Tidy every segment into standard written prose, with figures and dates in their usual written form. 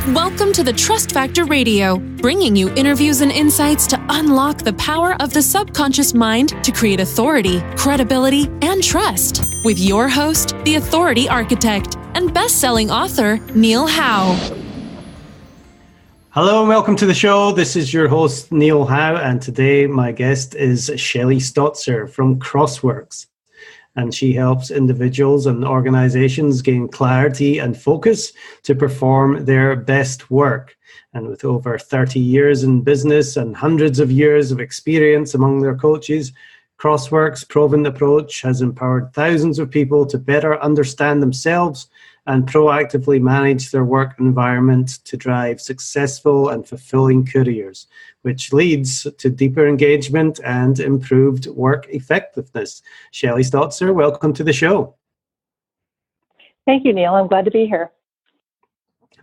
Welcome to the Trust Factor Radio, bringing you interviews and insights to unlock the power of the subconscious mind to create authority, credibility, and trust. With your host, the Authority Architect and best-selling author, Neil Howe. Hello and welcome to the show. This is your host, Neil Howe, and today my guest is Shelly Stotzer from Crosworks. And she helps individuals and organizations gain clarity and focus to perform their best work. And with over 30 years in business and hundreds of years of experience among their coaches, Crosworks' proven approach has empowered thousands of people to better understand themselves and proactively manage their work environment to drive successful and fulfilling careers, which leads to deeper engagement and improved work effectiveness. Shelly Stotzer, welcome to the show. Thank you, Neil. I'm glad to be here.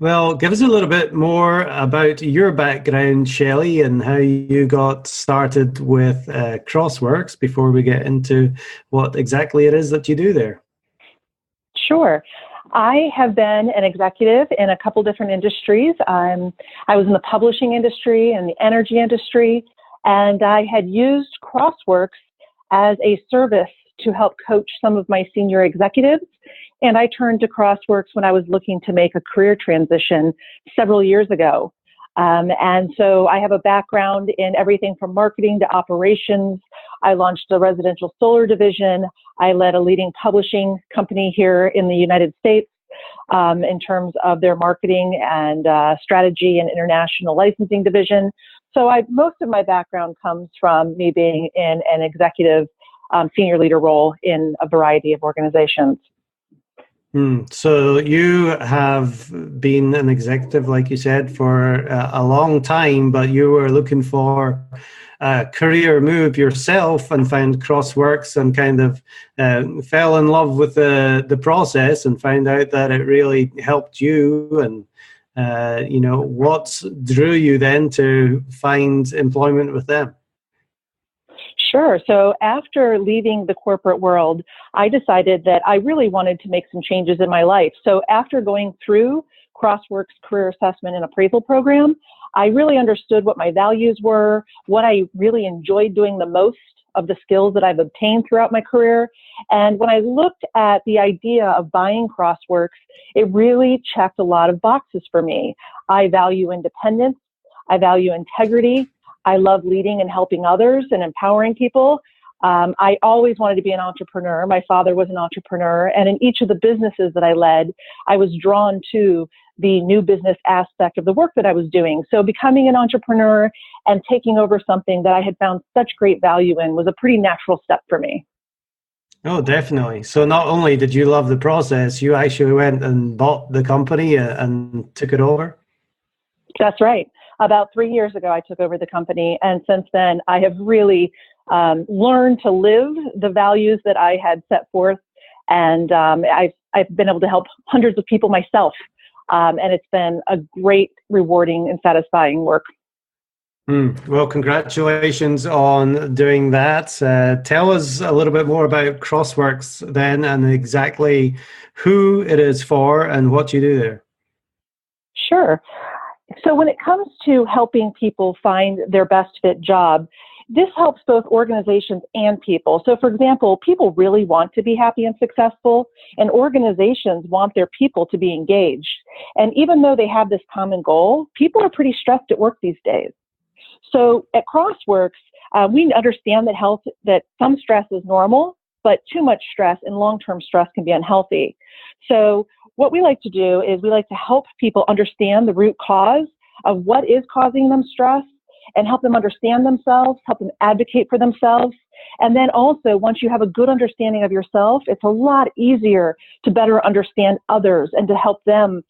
Well, give us a little bit more about your background, Shelly, and how you got started with Crosworks before we get into what exactly it is that you do there. Sure. I have been an executive in a couple different industries. I was in the publishing industry and the energy industry, and I had used Crosworks as a service to help coach some of my senior executives. And I turned to Crosworks when I was looking to make a career transition several years ago. And so I have a background in everything from marketing to operations. I launched a residential solar division. I led a leading publishing company here in the United States in terms of their marketing and strategy and international licensing division. So most of my background comes from me being in an executive senior leader role in a variety of organizations. So you have been an executive, like you said, for a long time, but you were looking for a career move yourself and found Crosworks and kind of fell in love with the process and found out that it really helped you. And, what drew you then to find employment with them? Sure. So after leaving the corporate world, I decided that I really wanted to make some changes in my life. So after going through Crosworks career assessment and appraisal program, I really understood what my values were, what I really enjoyed doing the most of the skills that I've obtained throughout my career. And when I looked at the idea of buying Crosworks, it really checked a lot of boxes for me. I value independence. I value integrity. I love leading and helping others and empowering people. I always wanted to be an entrepreneur. My father was an entrepreneur. And in each of the businesses that I led, I was drawn to the new business aspect of the work that I was doing. So becoming an entrepreneur and taking over something that I had found such great value in was a pretty natural step for me. Oh, definitely. So not only did you love the process, you actually went and bought the company and took it over? That's right. About 3 years ago, I took over the company. And since then, I have really learned to live the values that I had set forth. And I've been able to help hundreds of people myself. And it's been a great, rewarding, and satisfying work. Well, congratulations on doing that. Tell us a little bit more about Crosworks then and exactly who it is for and what you do there. Sure. So when it comes to helping people find their best fit job, this helps both organizations and people. So for example, people really want to be happy and successful, and organizations want their people to be engaged. And even though they have this common goal, people are pretty stressed at work these days. So at Crosworks, we understand that some stress is normal, but too much stress and long-term stress can be unhealthy. So what we like to do is we like to help people understand the root cause of what is causing them stress and help them understand themselves, help them advocate for themselves. And then also, once you have a good understanding of yourself, it's a lot easier to better understand others and to help them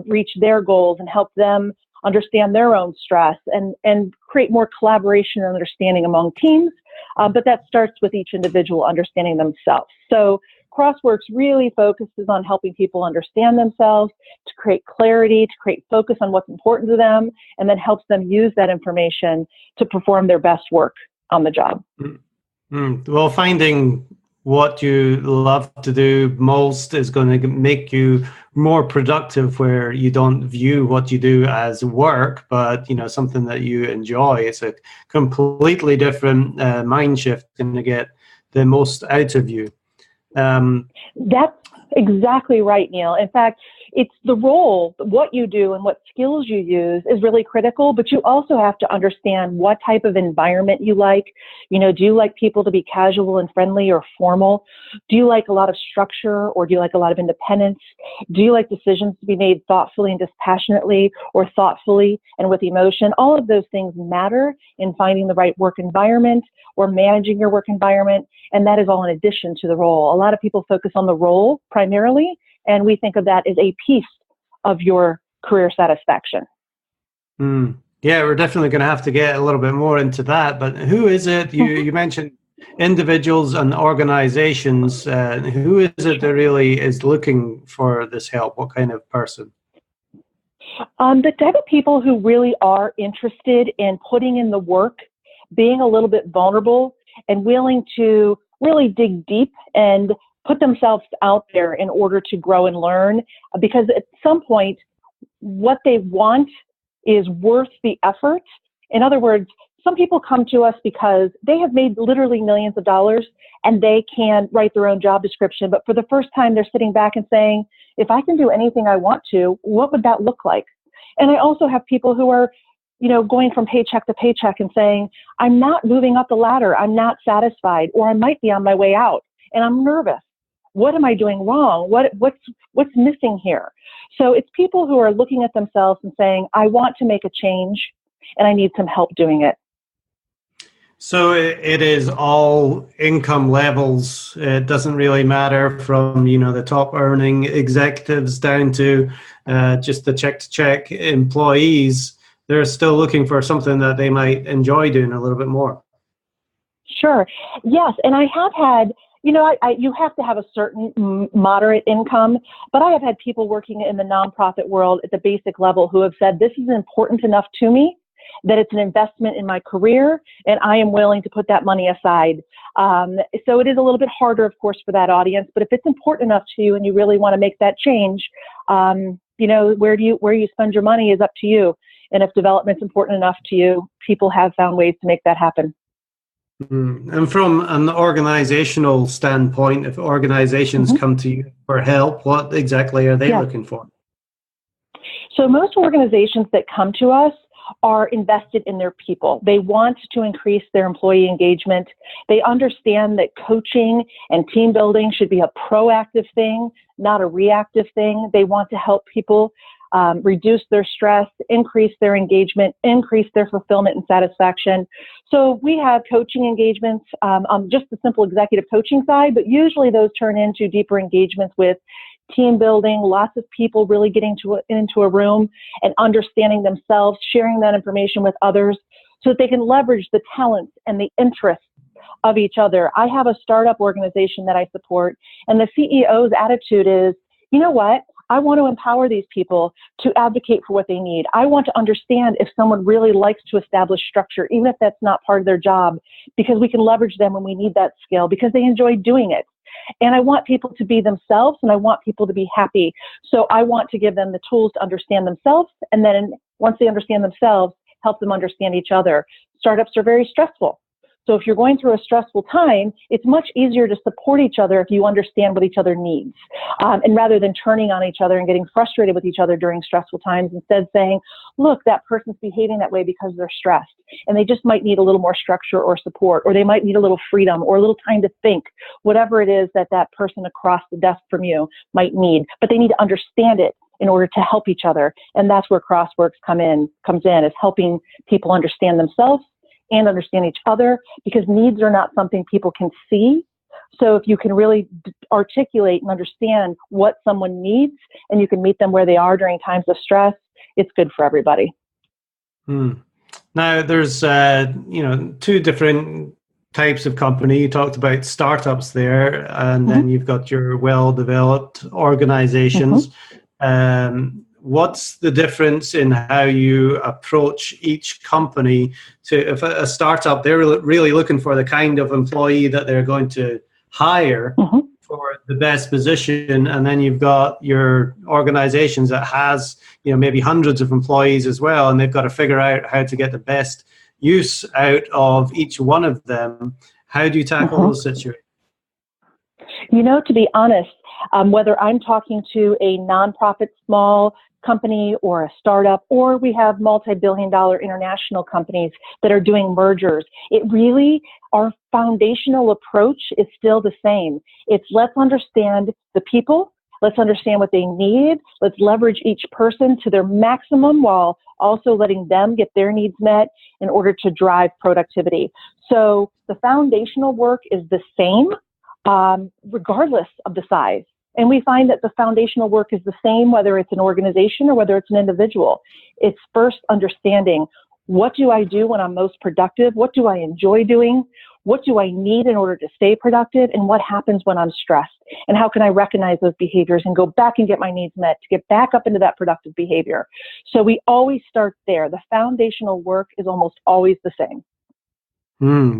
reach their goals and help them understand their own stress and create more collaboration and understanding among teams. But that starts with each individual understanding themselves. So Crosworks really focuses on helping people understand themselves, to create clarity, to create focus on what's important to them, and then helps them use that information to perform their best work on the job. Well, finding what you love to do most is going to make you more productive, where you don't view what you do as work, but something that you enjoy. It's a completely different mind shift, and to get the most out of you. That's exactly right, Neil. In fact, it's the role, what you do and what skills you use is really critical, but you also have to understand what type of environment you like. Do you like people to be casual and friendly or formal? Do you like a lot of structure, or do you like a lot of independence? Do you like decisions to be made thoughtfully and dispassionately, or thoughtfully and with emotion? All of those things matter in finding the right work environment or managing your work environment. And that is all in addition to the role. A lot of people focus on the role primarily, and we think of that as a piece of your career satisfaction. Yeah, we're definitely going to have to get a little bit more into that. But who is it? You mentioned individuals and organizations. Who is it that really is looking for this help? What kind of person? The type of people who really are interested in putting in the work, being a little bit vulnerable, and willing to really dig deep and put themselves out there in order to grow and learn, because at some point, what they want is worth the effort. In other words, some people come to us because they have made literally millions of dollars and they can write their own job description. But for the first time, they're sitting back and saying, if I can do anything I want to, what would that look like? And I also have people who are going from paycheck to paycheck and saying, I'm not moving up the ladder. I'm not satisfied, or I might be on my way out and I'm nervous. What am I doing wrong? What's missing here? So it's people who are looking at themselves and saying, I want to make a change and I need some help doing it. So it is all income levels. It doesn't really matter from, the top earning executives down to just the check-to-check employees. They're still looking for something that they might enjoy doing a little bit more. Sure. Yes. And I have had, you have to have a certain moderate income, but I have had people working in the nonprofit world at the basic level who have said, this is important enough to me that it's an investment in my career, and I am willing to put that money aside. So it is a little bit harder, of course, for that audience, but if it's important enough to you and you really want to make that change, where you spend your money is up to you. And if development's important enough to you, people have found ways to make that happen. And from an organizational standpoint, if organizations come to you for help, what exactly are they looking for? So most organizations that come to us are invested in their people. They want to increase their employee engagement. They understand that coaching and team building should be a proactive thing, not a reactive thing. They want to help people reduce their stress, increase their engagement, increase their fulfillment and satisfaction. So we have coaching engagements on just the simple executive coaching side, but usually those turn into deeper engagements with team building, lots of people really getting into a room and understanding themselves, sharing that information with others so that they can leverage the talents and the interests of each other. I have a startup organization that I support, and the CEO's attitude is, you know what? I want to empower these people to advocate for what they need. I want to understand if someone really likes to establish structure, even if that's not part of their job, because we can leverage them when we need that skill, because they enjoy doing it. And I want people to be themselves, and I want people to be happy. So I want to give them the tools to understand themselves. And then once they understand themselves, help them understand each other. Startups are very stressful. So if you're going through a stressful time, it's much easier to support each other if you understand what each other needs. And rather than turning on each other and getting frustrated with each other during stressful times, instead saying, look, that person's behaving that way because they're stressed. And they just might need a little more structure or support, or they might need a little freedom or a little time to think, whatever it is that that person across the desk from you might need. But they need to understand it in order to help each other. And that's where Crosworks comes in, is helping people understand themselves and understand each other, because needs are not something people can see. So if you can really articulate and understand what someone needs, and you can meet them where they are during times of stress, it's good for everybody. Now, there's two different types of company. You talked about startups there, and then you've got your well-developed organizations. What's the difference in how you approach each company? If a startup, they're really looking for the kind of employee that they're going to hire for the best position, and then you've got your organizations that has, maybe hundreds of employees as well, and they've got to figure out how to get the best use out of each one of them. How do you tackle those situations? To be honest, whether I'm talking to a nonprofit small company or a startup, or we have multi-billion-dollar international companies that are doing mergers, our foundational approach is still the same. It's let's understand the people, let's understand what they need, let's leverage each person to their maximum while also letting them get their needs met in order to drive productivity. So the foundational work is the same, regardless of the size. And we find that the foundational work is the same, whether it's an organization or whether it's an individual. It's first understanding, what do I do when I'm most productive? What do I enjoy doing? What do I need in order to stay productive? And what happens when I'm stressed? And how can I recognize those behaviors and go back and get my needs met to get back up into that productive behavior? So we always start there. The foundational work is almost always the same.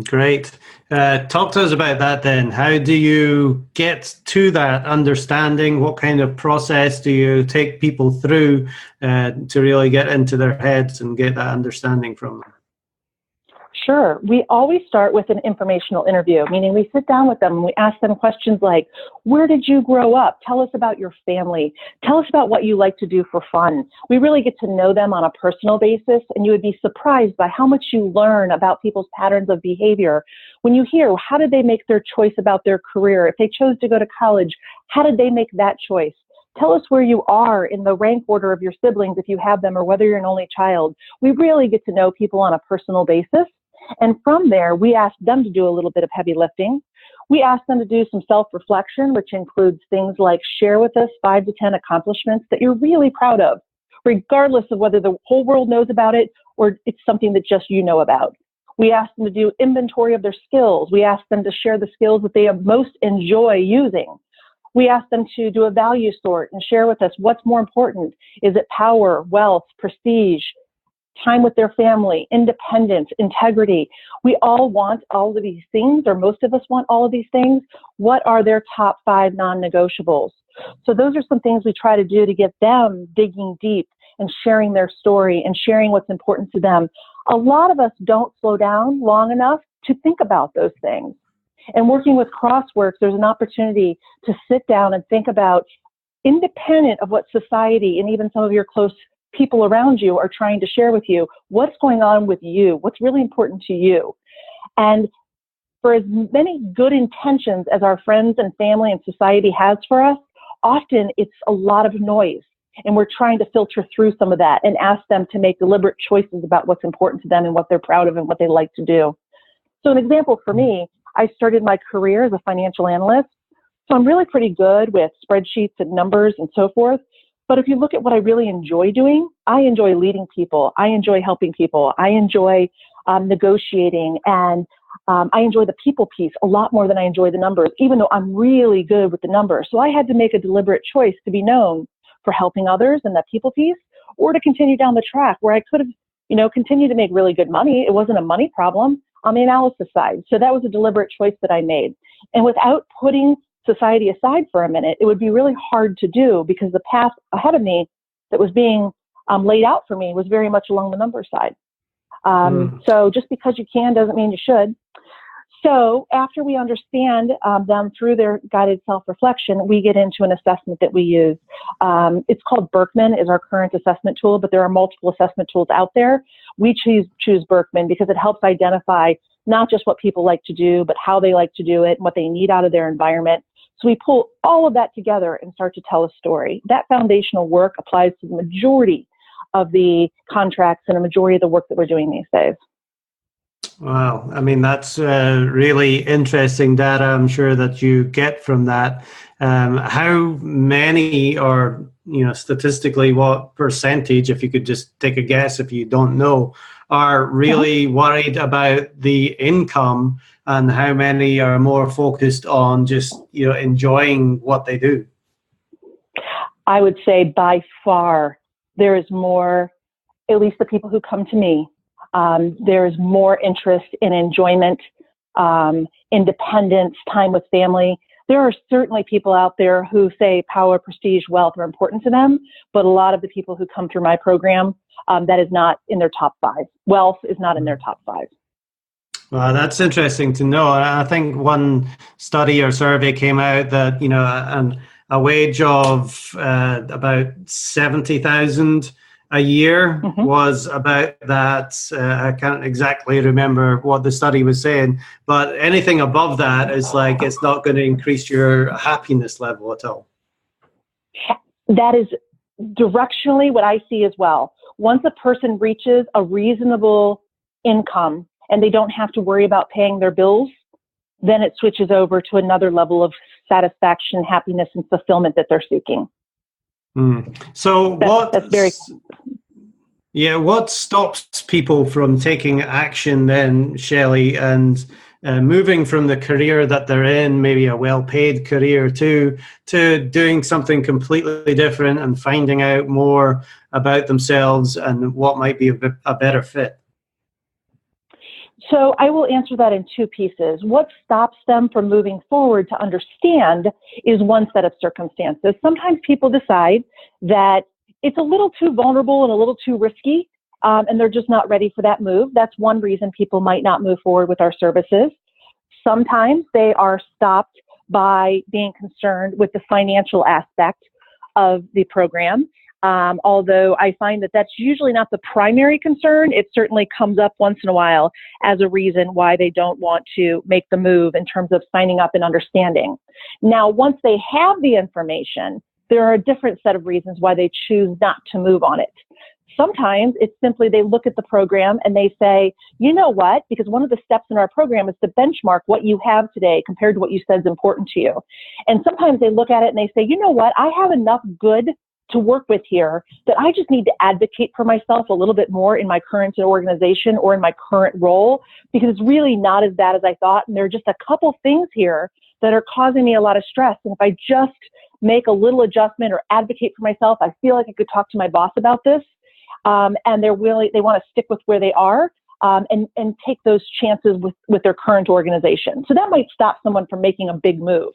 Great. Talk to us about that then. How do you get to that understanding? What kind of process do you take people through to really get into their heads and get that understanding from them? Sure. We always start with an informational interview, meaning we sit down with them and we ask them questions like, where did you grow up? Tell us about your family. Tell us about what you like to do for fun. We really get to know them on a personal basis, and you would be surprised by how much you learn about people's patterns of behavior when you hear, how did they make their choice about their career? If they chose to go to college, how did they make that choice? Tell us where you are in the rank order of your siblings, if you have them, or whether you're an only child. We really get to know people on a personal basis. And from there, we ask them to do a little bit of heavy lifting. We ask them to do some self-reflection, which includes things like share with us 5 to 10 accomplishments that you're really proud of, regardless of whether the whole world knows about it or it's something that just you know about. We ask them to do inventory of their skills. We ask them to share the skills that they most enjoy using. We ask them to do a value sort and share with us what's more important. Is it power, wealth, prestige, time with their family, independence, integrity? We all want all of these things, or most of us want all of these things. What are their top 5 non-negotiables? So those are some things we try to do to get them digging deep and sharing their story and sharing what's important to them. A lot of us don't slow down long enough to think about those things. And working with Crosworks, there's an opportunity to sit down and think about, independent of what society and even some of your close people around you are trying to share with you, what's going on with you, what's really important to you. And for as many good intentions as our friends and family and society has for us, often it's a lot of noise. And we're trying to filter through some of that and ask them to make deliberate choices about what's important to them and what they're proud of and what they like to do. So an example for me, I started my career as a financial analyst. So I'm really pretty good with spreadsheets and numbers and so forth. But if you look at what I really enjoy doing, I enjoy leading people. I enjoy helping people. I enjoy negotiating, and I enjoy the people piece a lot more than I enjoy the numbers, even though I'm really good with the numbers. So I had to make a deliberate choice to be known for helping others and that people piece, or to continue down the track where I could have, continued to make really good money. It wasn't a money problem on the analysis side. So that was a deliberate choice that I made. And without putting society aside for a minute, it would be really hard to do, because the path ahead of me that was being laid out for me was very much along the number side. So just because you can doesn't mean you should. So after we understand them through their guided self-reflection, we get into an assessment that we use. It's called Berkman, is our current assessment tool, but there are multiple assessment tools out there. We choose Berkman because it helps identify not just what people like to do, but how they like to do it and what they need out of their environment. So we pull all of that together and start to tell a story. That foundational work applies to the majority of the contracts and a majority of the work that we're doing these days. Wow. I mean, that's really interesting data, I'm sure, that you get from that. How many, or, statistically, what percentage, if you could just take a guess if you don't know, are really worried about the income, and how many are more focused on just, enjoying what they do? I would say by far there is more, at least the people who come to me, there is more interest in enjoyment independence, time with family. There are certainly people out there who say power, prestige, wealth are important to them, but a lot of the people who come through my program, that is not in their top 5. Wealth is not in their top 5. Well, that's interesting to know. I think one study or survey came out that, a wage of about 70,000 a year was about that. I can't exactly remember what the study was saying, but anything above that is like, it's not going to increase your happiness level at all. That is directionally what I see as well. Once a person reaches a reasonable income and they don't have to worry about paying their bills, then it switches over to another level of satisfaction, happiness, and fulfillment that they're seeking. So what stops people from taking action then, Shelly, and moving from the career that they're in, maybe a well-paid career, to doing something completely different and finding out more about themselves and what might be a better fit? So I will answer that in 2 pieces. What stops them from moving forward to understand is one set of circumstances. Sometimes people decide that it's a little too vulnerable and a little too risky, and they're just not ready for that move. That's one reason people might not move forward with our services. Sometimes they are stopped by being concerned with the financial aspect of the program. Although I find that that's usually not the primary concern, it certainly comes up once in a while as a reason why they don't want to make the move in terms of signing up and understanding. Now, once they have the information, there are a different set of reasons why they choose not to move on it. Sometimes it's simply they look at the program and they say, you know what, because one of the steps in our program is to benchmark what you have today compared to what you said is important to you. And sometimes they look at it and they say, you know what, I have enough good to work with here that I just need to advocate for myself a little bit more in my current organization or in my current role, because it's really not as bad as I thought. And there are just a couple things here that are causing me a lot of stress. And if I just make a little adjustment or advocate for myself, I feel like I could talk to my boss about this. And they want to stick with where they are and take those chances with their current organization. So that might stop someone from making a big move.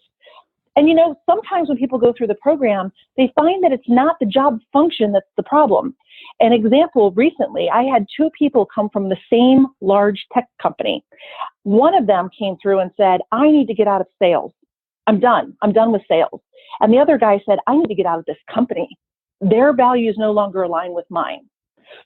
And, sometimes when people go through the program, they find that it's not the job function that's the problem. An example, recently, I had 2 people come from the same large tech company. One of them came through and said, I need to get out of sales. I'm done with sales. And the other guy said, I need to get out of this company. Their values no longer align with mine.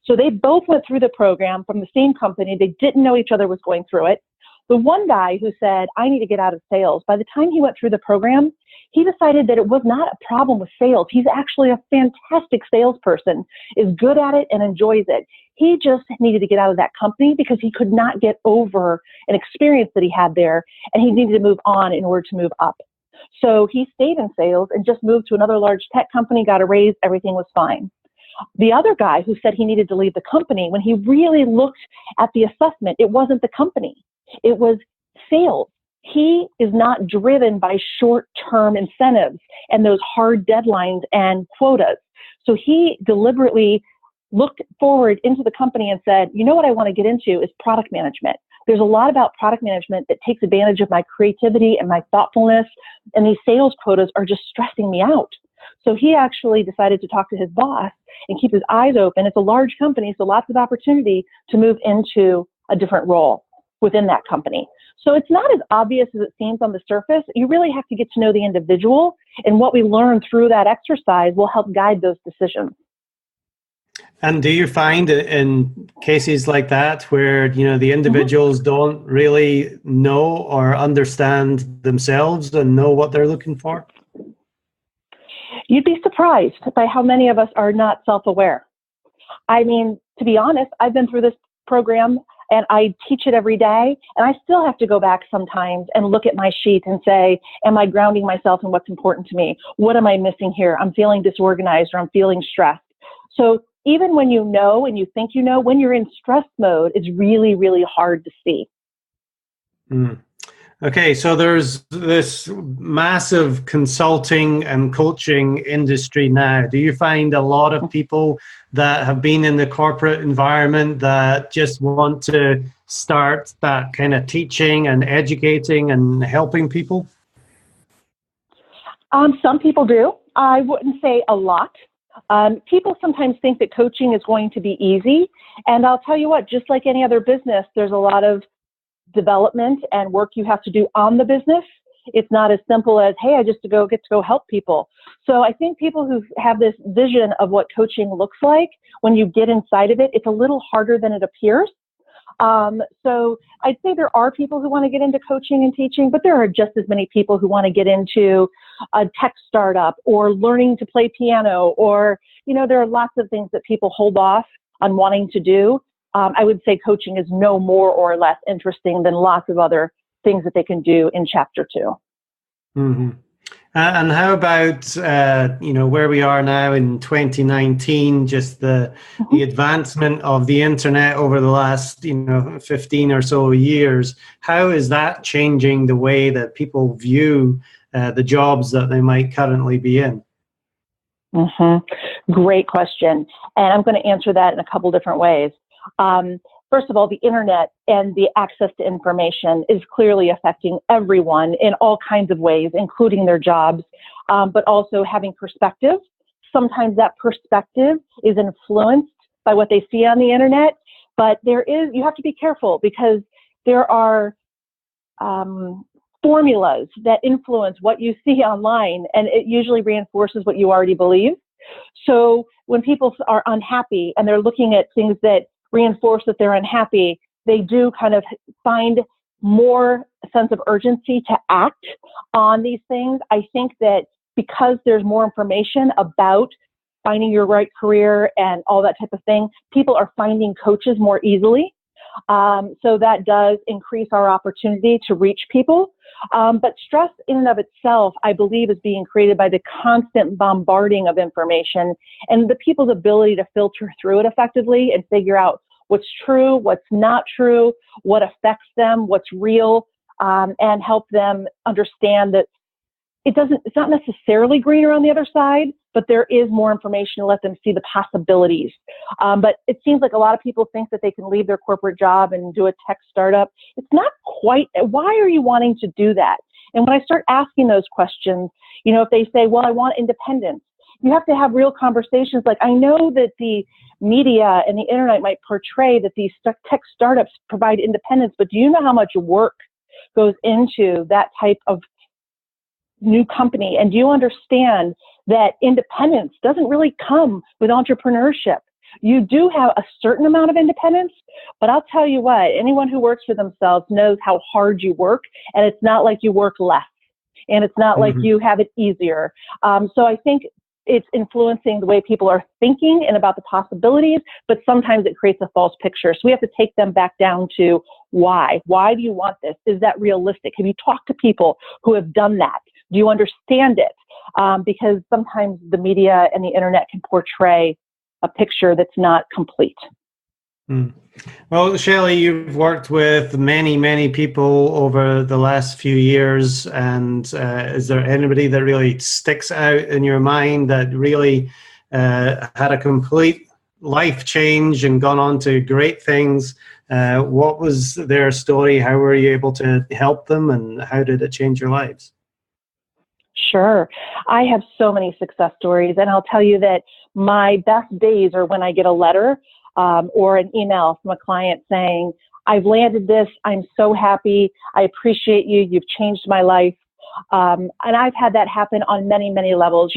So they both went through the program from the same company. They didn't know each other was going through it. The one guy who said, I need to get out of sales, by the time he went through the program, he decided that it was not a problem with sales. He's actually a fantastic salesperson, is good at it and enjoys it. He just needed to get out of that company because he could not get over an experience that he had there, and he needed to move on in order to move up. So he stayed in sales and just moved to another large tech company, got a raise, everything was fine. The other guy who said he needed to leave the company, when he really looked at the assessment, it wasn't the company. It was sales. He is not driven by short-term incentives and those hard deadlines and quotas. So he deliberately looked forward into the company and said, you know what I want to get into is product management. There's a lot about product management that takes advantage of my creativity and my thoughtfulness, and these sales quotas are just stressing me out. So he actually decided to talk to his boss and keep his eyes open. It's a large company, so lots of opportunity to move into a different role within that company. So it's not as obvious as it seems on the surface. You really have to get to know the individual, and what we learn through that exercise will help guide those decisions. And do you find in cases like that where, the individuals don't really know or understand themselves and know what they're looking for? You'd be surprised by how many of us are not self-aware. I mean, to be honest, I've been through this program and I teach it every day, and I still have to go back sometimes and look at my sheet and say, am I grounding myself in what's important to me? What am I missing here? I'm feeling disorganized or I'm feeling stressed. So even when you know and you think you know, when you're in stress mode, it's really, really hard to see. Okay, so there's this massive consulting and coaching industry now. Do you find a lot of people that have been in the corporate environment that just want to start that kind of teaching and educating and helping people? Some people do. I wouldn't say a lot. People sometimes think that coaching is going to be easy. And I'll tell you what, just like any other business, there's a lot of development and work you have to do on the business. It's not as simple as, hey, I just get to go help people. So I think people who have this vision of what coaching looks like, when you get inside of it, it's a little harder than it appears. So I'd say there are people who want to get into coaching and teaching, but there are just as many people who want to get into a tech startup or learning to play piano, or, there are lots of things that people hold off on wanting to do. I would say coaching is no more or less interesting than lots of other things that they can do in chapter 2. Mm-hmm. And how about, where we are now in 2019, just the advancement of the internet over the last, 15 or so years? How is that changing the way that people view the jobs that they might currently be in? Great question. And I'm going to answer that in a couple different ways. First of all, the internet and the access to information is clearly affecting everyone in all kinds of ways, including their jobs, but also having perspective. Sometimes that perspective is influenced by what they see on the internet, but you have to be careful because there are formulas that influence what you see online, and it usually reinforces what you already believe. So when people are unhappy and they're looking at things that reinforce that they're unhappy, they do kind of find more sense of urgency to act on these things. I think that because there's more information about finding your right career and all that type of thing, people are finding coaches more easily. So that does increase our opportunity to reach people. But stress in and of itself, I believe, is being created by the constant bombarding of information and the people's ability to filter through it effectively and figure out what's true, what's not true, what affects them, what's real, and help them understand that it's not necessarily greener on the other side, but there is more information to let them see the possibilities. But it seems like a lot of people think that they can leave their corporate job and do a tech startup. It's not quite. Why are you wanting to do that? And when I start asking those questions, if they say, well, I want independence, you have to have real conversations. Like, I know that the media and the internet might portray that these tech startups provide independence, but do you know how much work goes into that type of new company? And do you understand that independence doesn't really come with entrepreneurship? You do have a certain amount of independence, but I'll tell you what, anyone who works for themselves knows how hard you work, and it's not like you work less, and it's not like you have it easier. So I think it's influencing the way people are thinking and about the possibilities, but sometimes it creates a false picture. So we have to take them back down to why. Why do you want this? Is that realistic? Have you talked to people who have done that? Do you understand it? Because sometimes the media and the internet can portray a picture that's not complete. Well, Shelly, you've worked with many, many people over the last few years. And is there anybody that really sticks out in your mind that really had a complete life change and gone on to great things? What was their story? How were you able to help them? And how did it change your lives? Sure. I have so many success stories, and I'll tell you that my best days are when I get a letter or an email from a client saying, I've landed this. I'm so happy. I appreciate you. You've changed my life. And I've had that happen on many, many levels.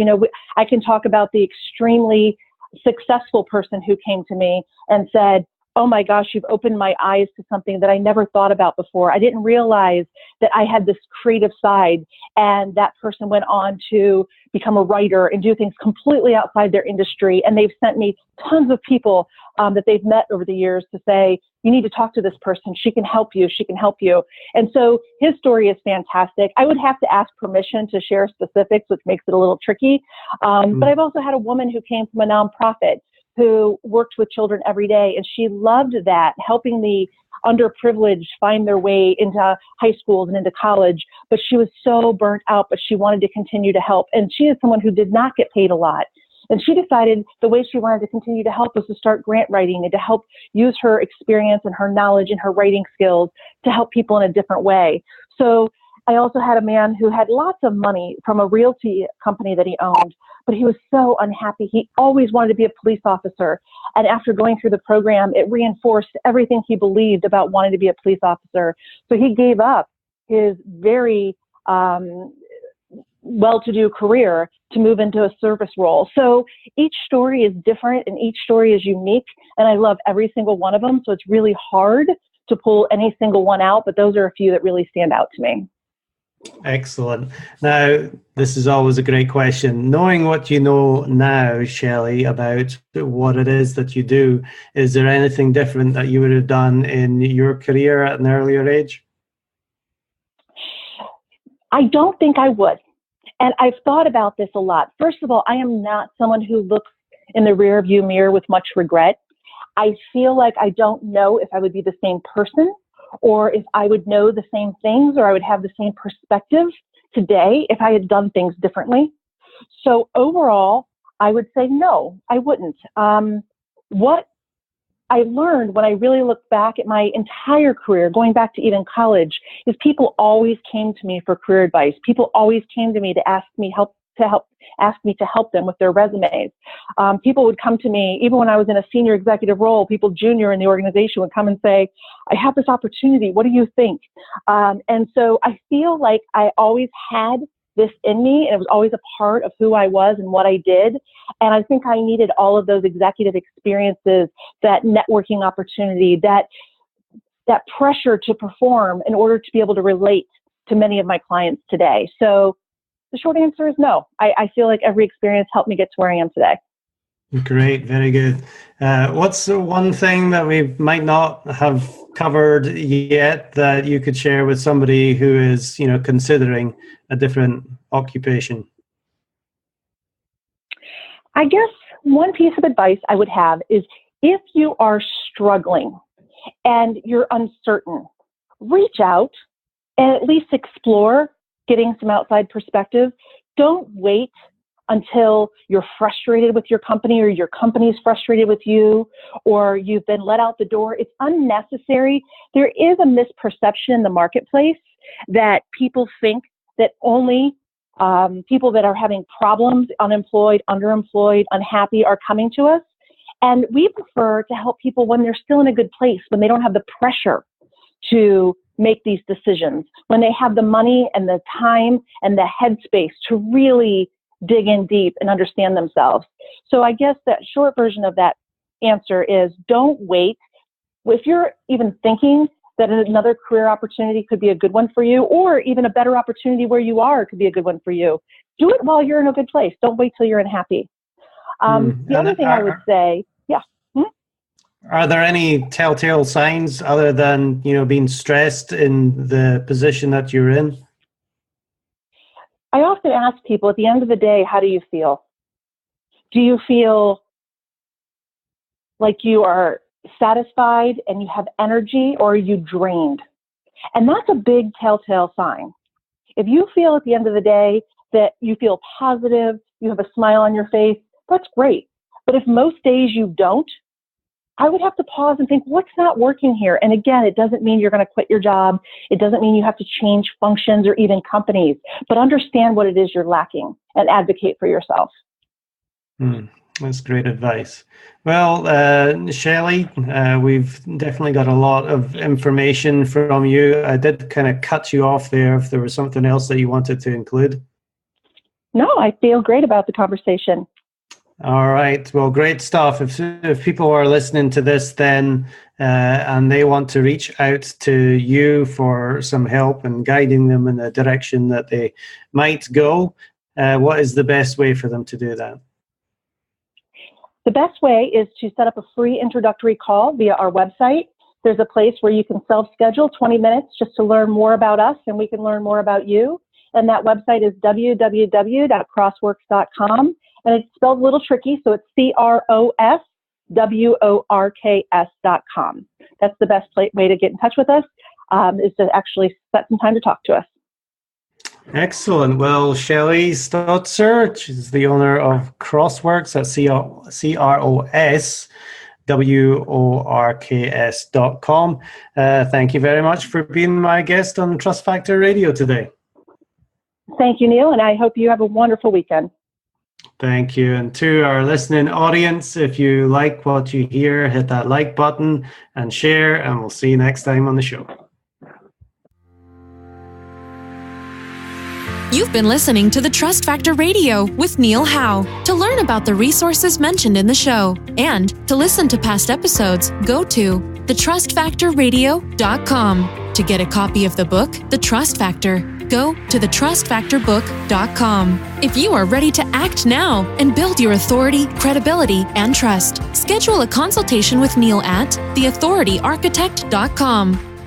I can talk about the extremely successful person who came to me and said, oh my gosh, you've opened my eyes to something that I never thought about before. I didn't realize that I had this creative side. And that person went on to become a writer and do things completely outside their industry. And they've sent me tons of people that they've met over the years to say, you need to talk to this person. She can help you. She can help you. And so his story is fantastic. I would have to ask permission to share specifics, which makes it a little tricky. But I've also had a woman who came from a nonprofit who worked with children every day, and she loved that, helping the underprivileged find their way into high schools and into college, but she was so burnt out, but she wanted to continue to help. And she is someone who did not get paid a lot. And she decided the way she wanted to continue to help was to start grant writing and to help use her experience and her knowledge and her writing skills to help people in a different way. So I also had a man who had lots of money from a realty company that he owned, but he was so unhappy. He always wanted to be a police officer. And after going through the program, it reinforced everything he believed about wanting to be a police officer. So he gave up his very well-to-do career to move into a service role. So each story is different and each story is unique. And I love every single one of them. So it's really hard to pull any single one out, but those are a few that really stand out to me. Excellent. Now, this is always a great question. Knowing what you know now, Shelly, about what it is that you do, is there anything different that you would have done in your career at an earlier age? I don't think I would. And I've thought about this a lot. First of all, I am not someone who looks in the rearview mirror with much regret. I feel like I don't know if I would be the same person or if I would know the same things or I would have the same perspective today if I had done things differently. So overall, I would say no, I wouldn't. What I learned when I really look back at my entire career, going back to even college, is people always came to me for career advice. People always came to me to ask me to help them with their resumes. People would come to me, even when I was in a senior executive role, people junior in the organization would come and say, I have this opportunity. What do you think? And so I feel like I always had this in me, and it was always a part of who I was and what I did. And I think I needed all of those executive experiences, that networking opportunity, that pressure to perform in order to be able to relate to many of my clients today. So the short answer is no. I feel like every experience helped me get to where I am today. Great, very good. What's the one thing that we might not have covered yet that you could share with somebody who is, considering a different occupation? I guess one piece of advice I would have is if you are struggling and you're uncertain, reach out and at least explore getting some outside perspective. Don't wait until you're frustrated with your company or your company's frustrated with you or you've been let out the door. It's unnecessary. There is a misperception in the marketplace that people think that only people that are having problems, unemployed, underemployed, unhappy are coming to us. And we prefer to help people when they're still in a good place, when they don't have the pressure to make these decisions, when they have the money and the time and the headspace to really dig in deep and understand themselves. So I guess that short version of that answer is don't wait. If you're even thinking that another career opportunity could be a good one for you, or even a better opportunity where you are could be a good one for you, do it while you're in a good place. Don't wait till you're unhappy. The other thing I would say, are there any telltale signs other than, being stressed in the position that you're in? I often ask people at the end of the day, how do you feel? Do you feel like you are satisfied and you have energy, or are you drained? And that's a big telltale sign. If you feel at the end of the day that you feel positive, you have a smile on your face, that's great. But if most days you don't, I would have to pause and think, what's not working here? And again, it doesn't mean you're going to quit your job. It doesn't mean you have to change functions or even companies, but understand what it is you're lacking and advocate for yourself. That's great advice. Well, Shelly, we've definitely got a lot of information from you. I did kind of cut you off there if there was something else that you wanted to include. No, I feel great about the conversation. All right. Well, great stuff. If people are listening to this then and they want to reach out to you for some help and guiding them in the direction that they might go, what is the best way for them to do that? The best way is to set up a free introductory call via our website. There's a place where you can self-schedule 20 minutes just to learn more about us, and we can learn more about you. And that website is www.crossworks.com. And it's spelled a little tricky, so it's CROSWORKS. works.com. That's the best way to get in touch with us, is to actually set some time to talk to us. Excellent. Shelly Stotzer, she's the owner of Crosworks at CROSWORKS.com. Thank you very much for being my guest on Trust Factor Radio today. Thank you, Neil, and I hope you have a wonderful weekend. Thank you. And to our listening audience, if you like what you hear, hit that like button and share, and we'll see you next time on the show. You've been listening to the Trust Factor Radio with Neil Howe. To learn about the resources mentioned in the show and to listen to past episodes, go to thetrustfactorradio.com. To get a copy of the book, The Trust Factor, go to thetrustfactorbook.com. If you are ready to act now and build your authority, credibility, and trust, schedule a consultation with Neil at theauthorityarchitect.com.